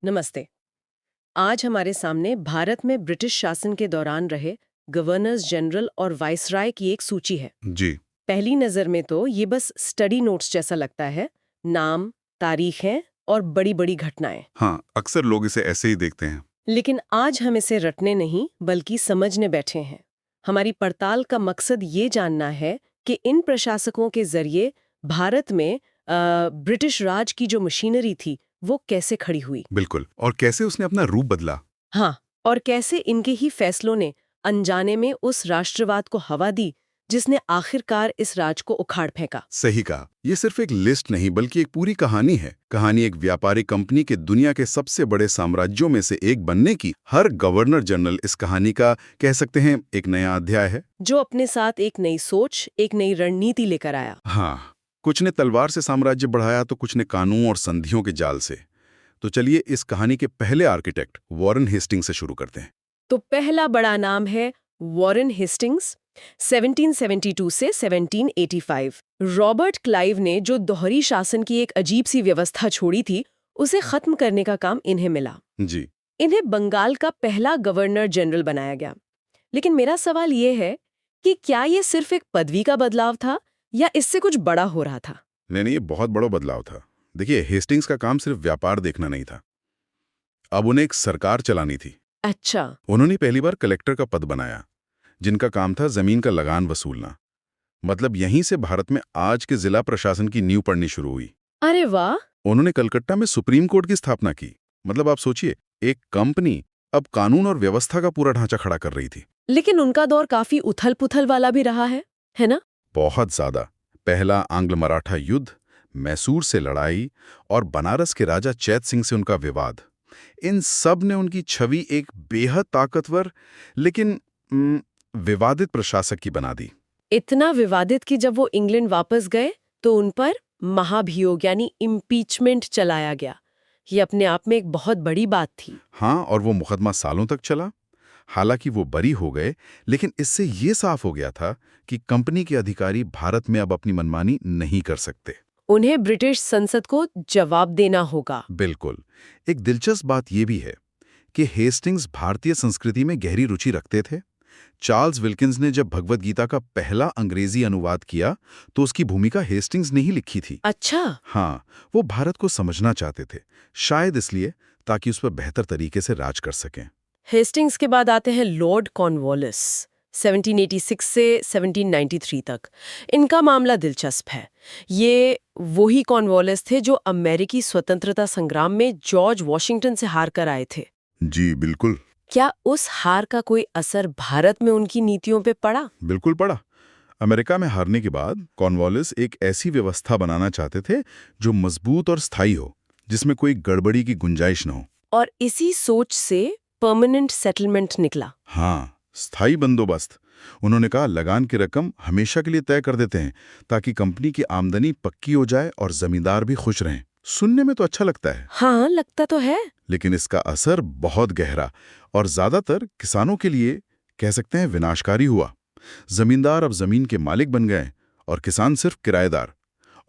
नमस्ते। आज हमारे सामने भारत में ब्रिटिश शासन के दौरान रहे गवर्नर्स जनरल और वाइसराय की एक सूची है। जी। पहली नज़र में तो ये बस स्टडी नोट्स जैसा लगता है। नाम, तारीखें और बड़ी-बड़ी घटनाएं। हाँ, अक्सर लोग इसे ऐसे ही देखते हैं। लेकिन आज हम इसे रटने नहीं बल्कि समझने बैठे हैं। हमारी पड़ताल का मकसद ये जानना है कि इन प्रशासकों के जरिए भारत में ब्रिटिश राज की जो मशीनरी थी वो कैसे खड़ी हुई। बिल्कुल। और कैसे उसने अपना रूप बदला। हाँ, और कैसे इनके ही फैसलों ने अनजाने में उस राष्ट्रवाद को हवा दी जिसने आखिरकार इस राज को उखाड़ फेंका। सही कहा। ये सिर्फ एक लिस्ट नहीं बल्कि एक पूरी कहानी है। कहानी एक व्यापारी कंपनी के दुनिया के सबसे बड़े साम्राज्यों में से एक बनने की। हर गवर्नर जनरल इस कहानी का कह सकते हैं एक नया अध्याय है। जो अपने साथ एक नई सोच, एक नई रणनीति लेकर आया। हाँ, कुछ ने तलवार से साम्राज्य बढ़ाया तो कुछ ने कानून और संधियों के जाल से। तो चलिए इस कहानी के पहले आर्किटेक्ट वॉरेन हेस्टिंग्स से शुरू करते हैं। तो पहला बड़ा नाम है वॉरेन हेस्टिंग्स, 1772 से 1785। रॉबर्ट क्लाइव ने जो दोहरी शासन की एक अजीब सी व्यवस्था छोड़ी थी, उसे खत्म करने का काम इन्हें मिला। जी। इन्हें बंगाल का पहला गवर्नर जनरल बनाया गया। लेकिन मेरा सवाल ये है कि क्या ये सिर्फ एक पदवी का बदलाव था या इससे कुछ बड़ा हो रहा था? नहीं, ये बहुत बड़ा बदलाव था। देखिए, हेस्टिंग्स का काम सिर्फ व्यापार देखना नहीं था। अब उन्हें एक सरकार चलानी थी। अच्छा। उन्होंने पहली बार कलेक्टर का पद बनाया, जिनका काम था जमीन का लगान वसूलना। मतलब यहीं से भारत में आज के जिला प्रशासन की नींव पड़नी शुरू हुई। अरे वाह। उन्होंने कलकत्ता में सुप्रीम कोर्ट की स्थापना की। मतलब आप सोचिए, एक कंपनी अब कानून और व्यवस्था का पूरा ढांचा खड़ा कर रही थी। लेकिन उनका दौर काफी उथल-पुथल वाला भी रहा है ना? बहुत ज्यादा। पहला आंग्ल मराठा युद्ध, मैसूर से लड़ाई और बनारस के राजा चैत सिंह से उनका विवाद, इन सब ने उनकी छवि एक बेहद ताकतवर लेकिन विवादित प्रशासक की बना दी। इतना विवादित कि जब वो इंग्लैंड वापस गए तो उन पर महाभियोग यानी इम्पीचमेंट चलाया गया। ये अपने आप में एक बहुत बड़ी बात थी। हाँ, और वो मुकदमा सालों तक चला। हालांकि वो बरी हो गए, लेकिन इससे ये साफ हो गया था कि कंपनी के अधिकारी भारत में अब अपनी मनमानी नहीं कर सकते। उन्हें ब्रिटिश संसद को जवाब देना होगा। बिल्कुल। एक दिलचस्प बात यह भी है कि हेस्टिंग्स भारतीय संस्कृति में गहरी रुचि रखते थे। चार्ल्स विल्किंस ने जब भगवद गीता का पहला अंग्रेजी अनुवाद किया तो उसकी भूमिका हेस्टिंग्स ने ही लिखी थी। अच्छा। हाँ, वो भारत को समझना चाहते थे, शायद इसलिए ताकि उस पर बेहतर तरीके से राज कर सकें। हेस्टिंग्स के बाद आते हैं लॉर्ड कॉर्नवालिस, 1786 से 1793 तक। इनका मामला दिलचस्प है। ये वही कॉर्नवालिस थे जो अमेरिकी स्वतंत्रता संग्राम में जॉर्ज वॉशिंगटन से हार कर आए थे। जी बिल्कुल। क्या उस हार का कोई असर भारत में उनकी नीतियों पे पड़ा? बिल्कुल पड़ा। अमेरिका में हारने के बाद कॉर्नवालिस एक ऐसी व्यवस्था बनाना चाहते थे जो मजबूत और स्थायी हो, जिसमें कोई गड़बड़ी की गुंजाइश न हो। और इसी सोच से परमानेंट सेटलमेंट निकला। हाँ, स्थायी बंदोबस्त। उन्होंने कहा लगान की रकम हमेशा के लिए तय कर देते हैं ताकि कंपनी की आमदनी पक्की हो जाए और जमींदार भी खुश रहें। सुनने में तो अच्छा लगता है। हाँ, लगता तो है। लेकिन इसका असर बहुत गहरा और ज्यादातर किसानों के लिए कह सकते हैं विनाशकारी हुआ। जमींदार अब जमीन के मालिक बन गए और किसान सिर्फ किराएदार।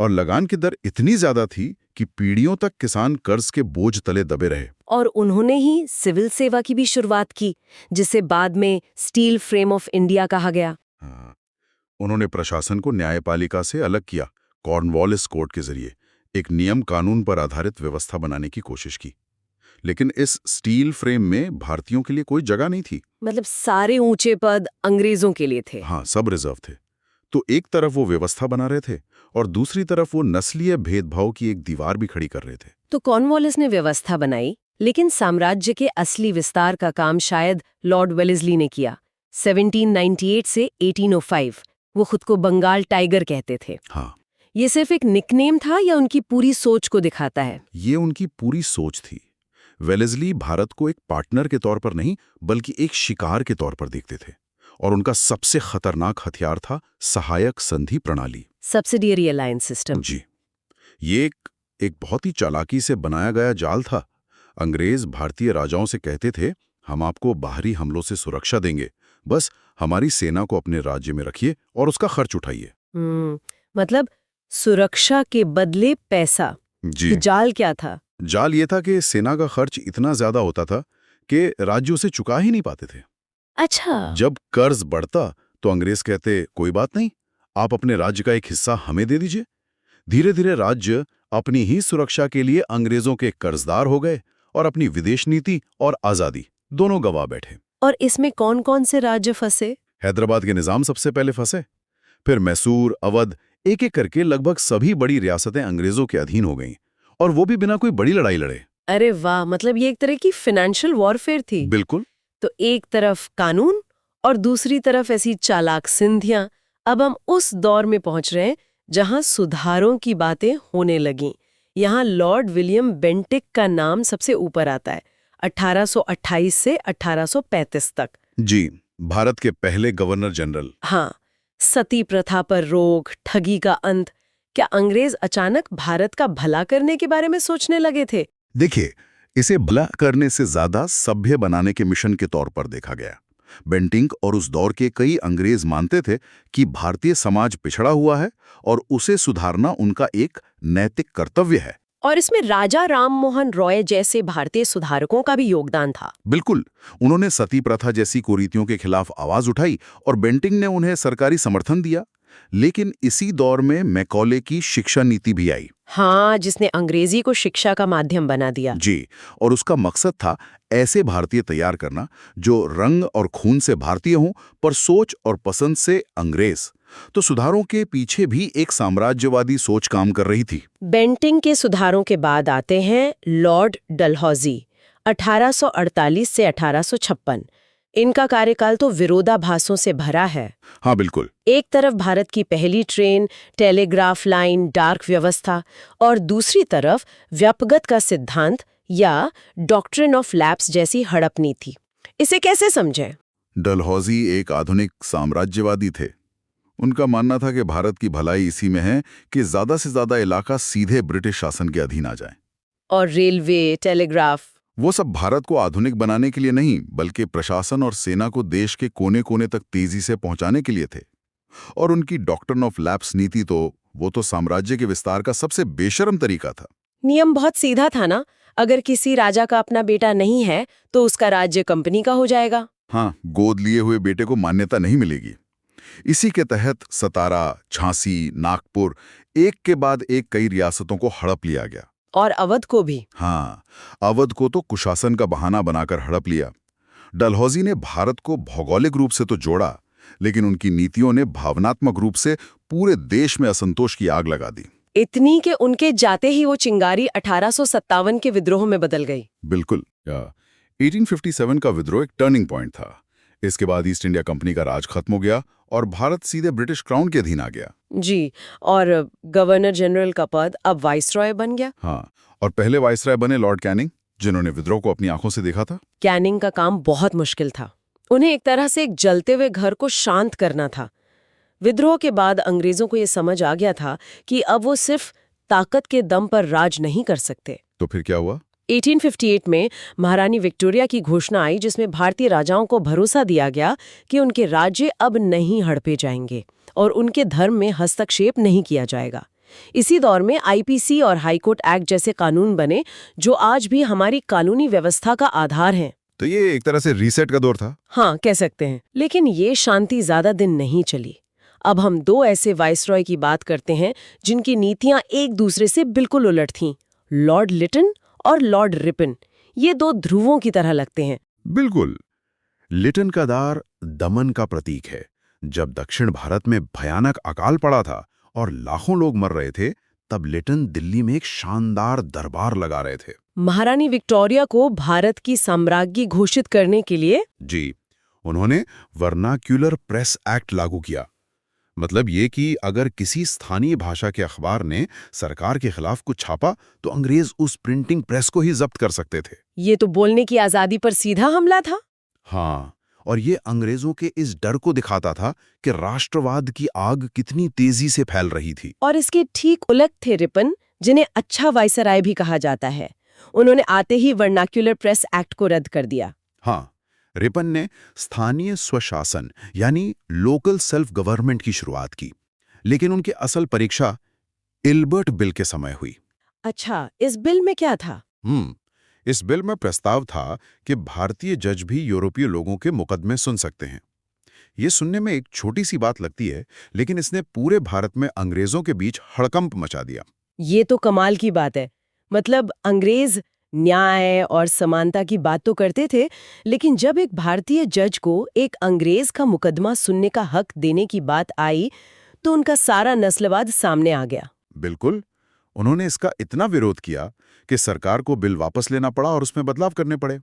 और लगान की दर इतनी ज्यादा थी कि पीढ़ियों तक किसान कर्ज के बोझ तले दबे रहे। और उन्होंने ही सिविल सेवा की भी शुरुआत की, जिसे बाद में स्टील फ्रेम ऑफ इंडिया कहा गया। हाँ, उन्होंने प्रशासन को न्यायपालिका से अलग किया। कॉर्नवालिस कोर्ट के जरिए एक नियम कानून पर आधारित व्यवस्था बनाने की कोशिश की। लेकिन इस स्टील फ्रेम में भारतीयों के लिए कोई जगह नहीं थी। मतलब सारे ऊंचे पद अंग्रेजों के लिए थे। हाँ, सब रिजर्व थे। तो एक तरफ वो व्यवस्था बना रहे थे और दूसरी तरफ वो नस्लीय भेदभाव की एक दीवार भी खड़ी कर रहे थे। तो कॉर्नवालिस ने व्यवस्था बनाई, लेकिन साम्राज्य के असली विस्तार का काम शायद लॉर्ड वेलेस्ली ने किया। 1798 से 1805 वो खुद को बंगाल टाइगर कहते थे। हाँ, ये सिर्फ एक निकनेम था या उनकी पूरी सोच को दिखाता है? ये उनकी पूरी सोच थी। वेलेस्ली भारत को एक पार्टनर के तौर पर नहीं बल्कि एक शिकार के तौर पर देखते थे और उनका सबसे खतरनाक हथियार था सहायक संधि प्रणाली, सब्सिडियरी अलायंस सिस्टम। जी। ये एक बहुत ही चालाकी से बनाया गया जाल था। अंग्रेज भारतीय राजाओं से कहते थे, हम आपको बाहरी हमलों से सुरक्षा देंगे, बस हमारी सेना को अपने राज्य में रखिए और उसका खर्च उठाइए। मतलब सुरक्षा के बदले पैसा। जी। ये जाल क्या था? जाल ये था कि सेना का खर्च इतना ज्यादा होता था कि राज्य उसे चुका ही नहीं पाते थे। अच्छा। जब कर्ज बढ़ता तो अंग्रेज कहते कोई बात नहीं, आप अपने राज्य का एक हिस्सा हमें दे दीजिए। धीरे धीरे राज्य अपनी ही सुरक्षा के लिए अंग्रेजों के कर्जदार हो गए और अपनी विदेश नीति और आजादी दोनों गंवा बैठे। और इसमें कौन कौन से राज्य फंसे? हैदराबाद के निजाम सबसे पहले फंसे, फिर मैसूर, अवध, एक एक करके लगभग सभी बड़ी रियासतें अंग्रेजों के अधीन हो गईं, और वो भी बिना कोई बड़ी लड़ाई लड़े। अरे वाह, मतलब ये एक तरह की फाइनेंशियल वॉरफेयर थी। बिल्कुल। तो एक तरफ कानून और दूसरी तरफ ऐसी चालाक सिंधियां। अब हम उस दौर में पहुंच रहे हैं जहां सुधारों की बातें होने लगीं। यहां लॉर्ड विलियम बेंटिक का नाम सबसे ऊपर आता है, 1828 से 1835 तक। जी, भारत के पहले गवर्नर जनरल। हाँ, सती प्रथा पर रोक, ठगी का अंत। क्या अंग्रेज अचानक भारत का भला करने के बारे में सोचने लगे थे? देखिए, इसे भला करने से ज्यादा सभ्य बनाने के मिशन के तौर पर देखा गया। बेंटिंक और उस दौर के कई अंग्रेज मानते थे कि भारतीय समाज पिछड़ा हुआ है और उसे सुधारना उनका एक नैतिक कर्तव्य है। और इसमें राजा राममोहन रॉय जैसे भारतीय सुधारकों का भी योगदान था। बिल्कुल, उन्होंने सती प्रथा जैसी कुरीतियों के खिलाफ आवाज उठाई और बेंटिंक ने उन्हें सरकारी समर्थन दिया। लेकिन इसी दौर में मैकॉले की शिक्षा नीति भी आई। हाँ, जिसने अंग्रेजी को शिक्षा का माध्यम बना दिया। जी, और उसका मकसद था ऐसे भारतीय तैयार करना जो रंग और खून से भारतीय हों पर सोच और पसंद से अंग्रेज। तो सुधारों के पीछे भी एक साम्राज्यवादी सोच काम कर रही थी। बेंटिंक के सुधारों के बाद आते हैं लॉर्ड डलहौजी, 1848 से 1856। इनका कार्यकाल तो विरोधाभासों से भरा है। हाँ बिल्कुल। एक तरफ भारत की पहली ट्रेन, टेलीग्राफ लाइन, डाक व्यवस्था, और दूसरी तरफ व्यापगत का सिद्धांत या डॉक्ट्रिन ऑफ लैप्स जैसी हड़प नीति। इसे कैसे समझें? डलहौजी एक आधुनिक साम्राज्यवादी थे। उनका मानना था कि भारत की भलाई इसी में है कि ज्यादा से ज्यादा इलाका सीधे ब्रिटिश शासन के अधीन आ जाए। और रेलवे, टेलीग्राफ, वो सब भारत को आधुनिक बनाने के लिए नहीं, बल्कि प्रशासन और सेना को देश के कोने कोने तक तेजी से पहुंचाने के लिए थे। और उनकी डॉक्ट्रिन ऑफ लैप्स नीति वो तो साम्राज्य के विस्तार का सबसे बेशर्म तरीका था। नियम बहुत सीधा था ना, अगर किसी राजा का अपना बेटा नहीं है तो उसका राज्य कंपनी का हो जाएगा। हाँ, गोद लिए हुए बेटे को मान्यता नहीं मिलेगी। इसी के तहत सतारा, झांसी, नागपुर, एक के बाद एक कई रियासतों को हड़प लिया गया। और अवध को भी। हाँ, अवध को तो कुशासन का बहाना बनाकर हड़प लिया। डलहौजी ने भारत को भौगोलिक रूप से तो जोड़ा, लेकिन उनकी नीतियों ने भावनात्मक रूप से पूरे देश में असंतोष की आग लगा दी। इतनी कि उनके जाते ही वो चिंगारी 1857 के विद्रोह में बदल गई। बिल्कुल। 1857 का विद्रोह एक टर्निंग पॉइंट था। इसके बाद ईस्ट इंडिया कंपनी का राज खत्म हो गया और भारत सीधे ब्रिटिश क्राउन के अधीन आ गया। जी, और गवर्नर जनरल का पद अब वाइसरॉय बन गया। हाँ, और पहले वाइसरॉय बने लॉर्ड कैनिंग, जिन्होंने विद्रोह को अपनी आंखों से देखा था। कैनिंग का काम बहुत मुश्किल था। उन्हें एक तरह से एक जलते हुए घर को शांत करना था। विद्रोह के बाद अंग्रेजों को ये समझ आ गया था कि अब वो सिर्फ ताकत के दम पर राज नहीं कर सकते। तो फिर क्या हुआ? 1858 में महारानी विक्टोरिया की घोषणा आई, जिसमें भारतीय राजाओं को भरोसा दिया गया कि उनके राज्य अब नहीं हड़पे जाएंगे और उनके धर्म में हस्तक्षेप नहीं किया जाएगा। इसी दौर में आईपीसी और हाईकोर्ट एक्ट जैसे कानून बने, जो आज भी हमारी कानूनी व्यवस्था का आधार हैं। तो ये एक तरह से रीसेट का दौर था। हाँ, कह सकते हैं। लेकिन ये शांति ज्यादा दिन नहीं चली। अब हम दो ऐसे वाइसरॉय की बात करते हैं जिनकी नीतियां एक दूसरे से बिल्कुल उलट थीं, लॉर्ड लिटन और लॉर्ड रिपन। ये दो ध्रुवों की तरह लगते हैं। बिल्कुल। लिटन का दार दमन का प्रतीक है। जब दक्षिण भारत में भयानक अकाल पड़ा था और लाखों लोग मर रहे थे, तब लिटन दिल्ली में एक शानदार दरबार लगा रहे थे। महारानी विक्टोरिया को भारत की साम्राज्ञी घोषित करने के लिए जी, उन्होंने वर्नाक्यूलर प्रेस एक्ट लागू किया। मतलब ये कि अगर किसी स्थानीय भाषा के अखबार ने सरकार के खिलाफ कुछ छापा तो अंग्रेज उस प्रिंटिंग प्रेस को ही जब्त कर सकते थे। ये तो बोलने की आजादी पर सीधा हमला था। हाँ, और ये अंग्रेजों के इस डर को दिखाता था कि राष्ट्रवाद की आग कितनी तेजी से फैल रही थी। और इसके ठीक उलट थे रिपन, जिन्हें अच्छा वाइसराय भी कहा जाता है। उन्होंने आते ही वर्नाक्यूलर प्रेस एक्ट को रद्द कर दिया। हाँ, रिपन ने स्थानीय स्वशासन यानी लोकल सेल्फ गवर्नमेंट की शुरुआत की, लेकिन उनकी असल परीक्षा इल्बर्ट बिल के समय हुई। अच्छा, इस बिल में क्या था? इस बिल में प्रस्ताव था कि भारतीय जज भी यूरोपीय लोगों के मुकदमे सुन सकते हैं। ये सुनने में एक छोटी सी बात लगती है, लेकिन इसने पूरे भारत में अंग्रेजों के बीच हड़कंप मचा दिया। ये तो कमाल की बात है। मतलब अंग्रेज न्याय और समानता की बात तो करते थे, लेकिन जब एक भारतीय जज को एक अंग्रेज का मुकदमा सुनने का हक देने की बात आई, तो उनका सारा नस्लवाद सामने आ गया। बिल्कुल, उन्होंने इसका इतना विरोध किया कि सरकार को बिल वापस लेना पड़ा और उसमें बदलाव करने पड़े।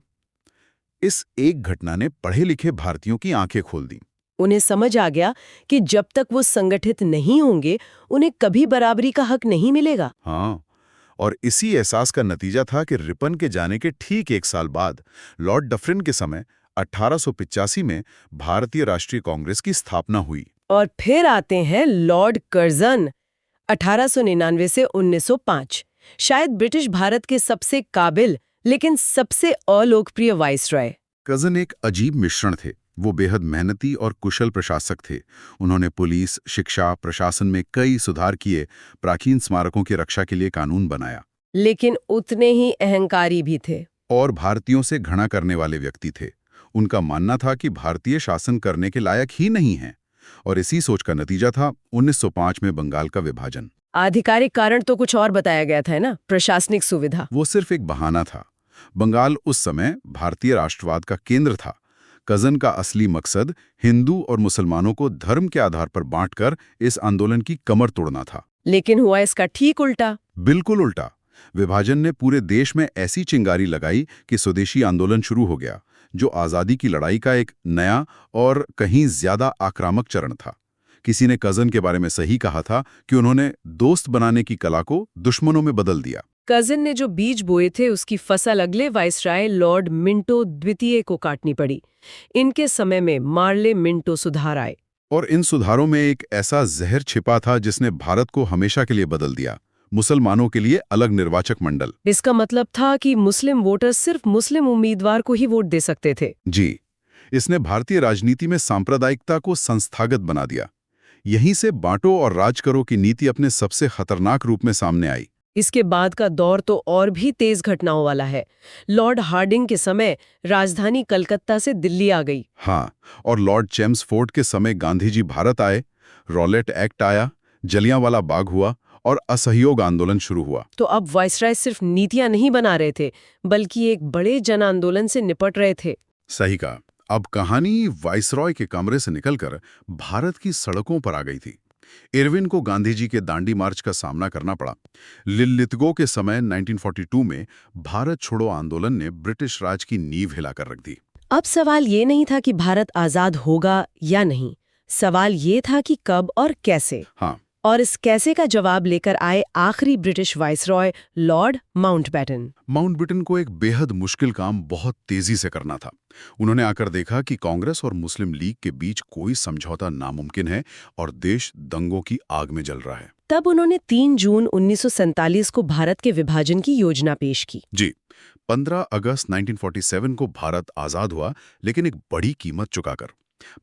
इस एक घटना ने पढ़े लिखे भारतीयों की आंखें खोल दी। उन्हें समझ आ गया कि जब तक वो संगठित नहीं होंगे, उन्हें कभी बराबरी का हक नहीं मिलेगा। हाँ, और इसी एहसास का नतीजा था कि रिपन के जाने के ठीक 1 साल बाद लॉर्ड डफरिन के समय 1885 में भारतीय राष्ट्रीय कांग्रेस की स्थापना हुई। और फिर आते हैं लॉर्ड कर्जन, 1899 से 1905, शायद ब्रिटिश भारत के सबसे काबिल लेकिन सबसे अलोकप्रिय वाइसरॉय। कर्जन एक अजीब मिश्रण थे। वो बेहद मेहनती और कुशल प्रशासक थे। उन्होंने पुलिस, शिक्षा, प्रशासन में कई सुधार किए, प्राचीन स्मारकों की रक्षा के लिए कानून बनाया। लेकिन उतने ही अहंकारी भी थे। और भारतीयों से घृणा करने वाले व्यक्ति थे। उनका मानना था कि भारतीय शासन करने के लायक ही नहीं है, और इसी सोच का नतीजा था 1905 में बंगाल का विभाजन। आधिकारिक कारण तो कुछ और बताया गया था ना, प्रशासनिक सुविधा। वो सिर्फ एक बहाना था। बंगाल उस समय भारतीय राष्ट्रवाद का केंद्र था। कर्जन का असली मकसद हिंदू और मुसलमानों को धर्म के आधार पर बांटकर इस आंदोलन की कमर तोड़ना था। लेकिन हुआ इसका ठीक उल्टा। बिल्कुल उल्टा। विभाजन ने पूरे देश में ऐसी चिंगारी लगाई कि स्वदेशी आंदोलन शुरू हो गया, जो आज़ादी की लड़ाई का एक नया और कहीं ज्यादा आक्रामक चरण था। किसी ने कर्जन के बारे में सही कहा था कि उन्होंने दोस्त बनाने की कला को दुश्मनों में बदल दिया। कर्जन ने जो बीज बोए थे, उसकी फसल अगले वाइसराय लॉर्ड मिंटो द्वितीय को काटनी पड़ी। इनके समय में मार्ले मिंटो सुधार आए। और इन सुधारों में एक ऐसा जहर छिपा था जिसने भारत को हमेशा के लिए बदल दिया। मुसलमानों के लिए अलग निर्वाचक मंडल। इसका मतलब था कि मुस्लिम वोटर सिर्फ मुस्लिम उम्मीदवार को ही वोट दे सकते थे। जी, इसने भारतीय राजनीति में सांप्रदायिकता को संस्थागत बना दिया। यहीं से बांटो और राज करो की नीति अपने सबसे खतरनाक रूप में सामने आई। इसके बाद का दौर तो और भी तेज घटनाओं वाला है। लॉर्ड हार्डिंग के समय राजधानी कलकत्ता से दिल्ली आ गई। हाँ, और लॉर्ड चेम्सफोर्ड के समय गांधी जी भारत आए, रॉलेट एक्ट आया, जलियांवाला बाग हुआ और असहयोग आंदोलन शुरू हुआ। तो अब वाइसराय सिर्फ नीतियां नहीं बना रहे थे, बल्कि एक बड़े जन आंदोलन से निपट रहे थे। सही कहा। अब कहानी वाइसरॉय के कमरे से निकलकर भारत की सड़कों पर आ गई थी। इरविन को गांधी जी के दांडी मार्च का सामना करना पड़ा। लिलितगो के समय 1942 में भारत छोड़ो आंदोलन ने ब्रिटिश राज की नींव हिलाकर रख दी। अब सवाल ये नहीं था कि भारत आजाद होगा या नहीं, सवाल ये था कि कब और कैसे। हाँ, और इस कैसे का जवाब लेकर आए आखिरी British viceroy Lord Mountbatten. Mountbatten को एक बेहद मुश्किल काम बहुत तेजी से करना था। उन्होंने आकर देखा कि कांग्रेस और मुस्लिम लीग के बीच कोई समझौता नामुमकिन है और देश दंगों की आग में जल रहा है। तब उन्होंने 3 जून 1947 को भारत के विभाजन की योजना पेश की। जी, 15 अगस्त 1947 को भारत आजाद हुआ, लेकिन एक बड़ी कीमत चुकाकर।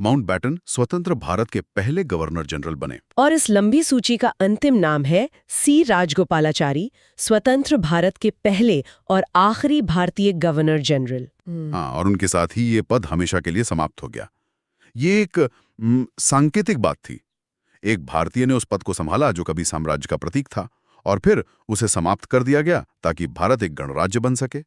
माउंटबेटन स्वतंत्र भारत के पहले गवर्नर जनरल बने। और इस लंबी सूची का अंतिम नाम है सी राजगोपालाचारी, स्वतंत्र भारत के पहले और आखिरी भारतीय गवर्नर जनरल। हाँ, और उनके साथ ही ये पद हमेशा के लिए समाप्त हो गया। ये एक सांकेतिक बात थी। एक भारतीय ने उस पद को संभाला जो कभी साम्राज्य का प्रतीक था, और फिर उसे समाप्त कर दिया गया ताकि भारत एक गणराज्य बन सके।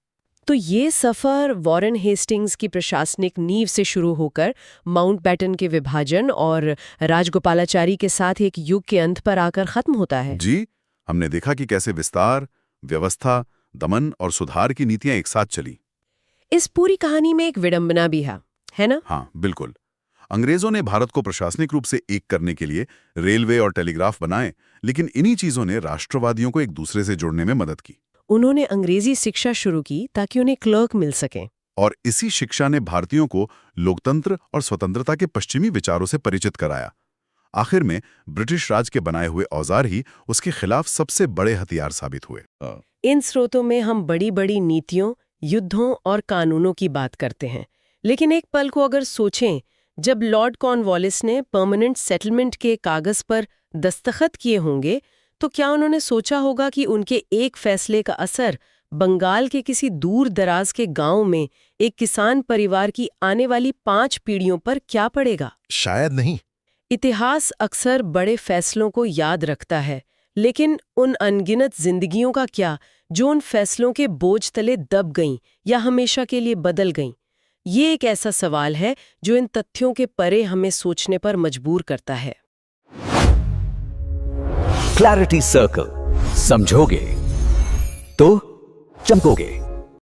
तो ये सफर वॉरेन हेस्टिंग्स की प्रशासनिक नींव से शुरू होकर माउंटबेटन के विभाजन और राजगोपालाचारी के साथ एक युग के अंत पर आकर खत्म होता है। जी, हमने देखा कि कैसे विस्तार, व्यवस्था, दमन और सुधार की नीतियां एक साथ चली। इस पूरी कहानी में एक विडंबना भी है ना? हाँ, बिल्कुल। अंग्रेजों ने भारत को प्रशासनिक रूप से एक करने के लिए रेलवे और टेलीग्राफ बनाए, लेकिन इन्हीं चीजों ने राष्ट्रवादियों को एक दूसरे से जोड़ने में मदद की। उन्होंने अंग्रेजी शिक्षा शुरू की ताकि उन्हें क्लर्क मिल सके। और इसी शिक्षा ने भारतीयों को लोकतंत्र और स्वतंत्रता के पश्चिमी विचारों से परिचित कराया। आखिर में ब्रिटिश राज के बनाए हुए औजार ही उसके खिलाफ सबसे बड़े हथियार साबित हुए। इन स्रोतों में हम बड़ी बड़ी नीतियों, युद्धों और कानूनों की बात करते हैं, लेकिन एक पल को अगर सोचें, जब लॉर्ड कॉर्नवालिस ने परमानेंट सेटलमेंट के कागज पर दस्तखत किए होंगे, तो क्या उन्होंने सोचा होगा कि उनके एक फैसले का असर बंगाल के किसी दूर दराज के गांव में एक किसान परिवार की आने वाली 5 पीढ़ियों पर क्या पड़ेगा? शायद नहीं। इतिहास अक्सर बड़े फैसलों को याद रखता है, लेकिन उन अनगिनत जिंदगियों का क्या जो उन फैसलों के बोझ तले दब गईं या हमेशा के लिए बदल गईं? ये एक ऐसा सवाल है जो इन तथ्यों के परे हमें सोचने पर मजबूर करता है। क्लैरिटी सर्कल, समझोगे तो चमकोगे।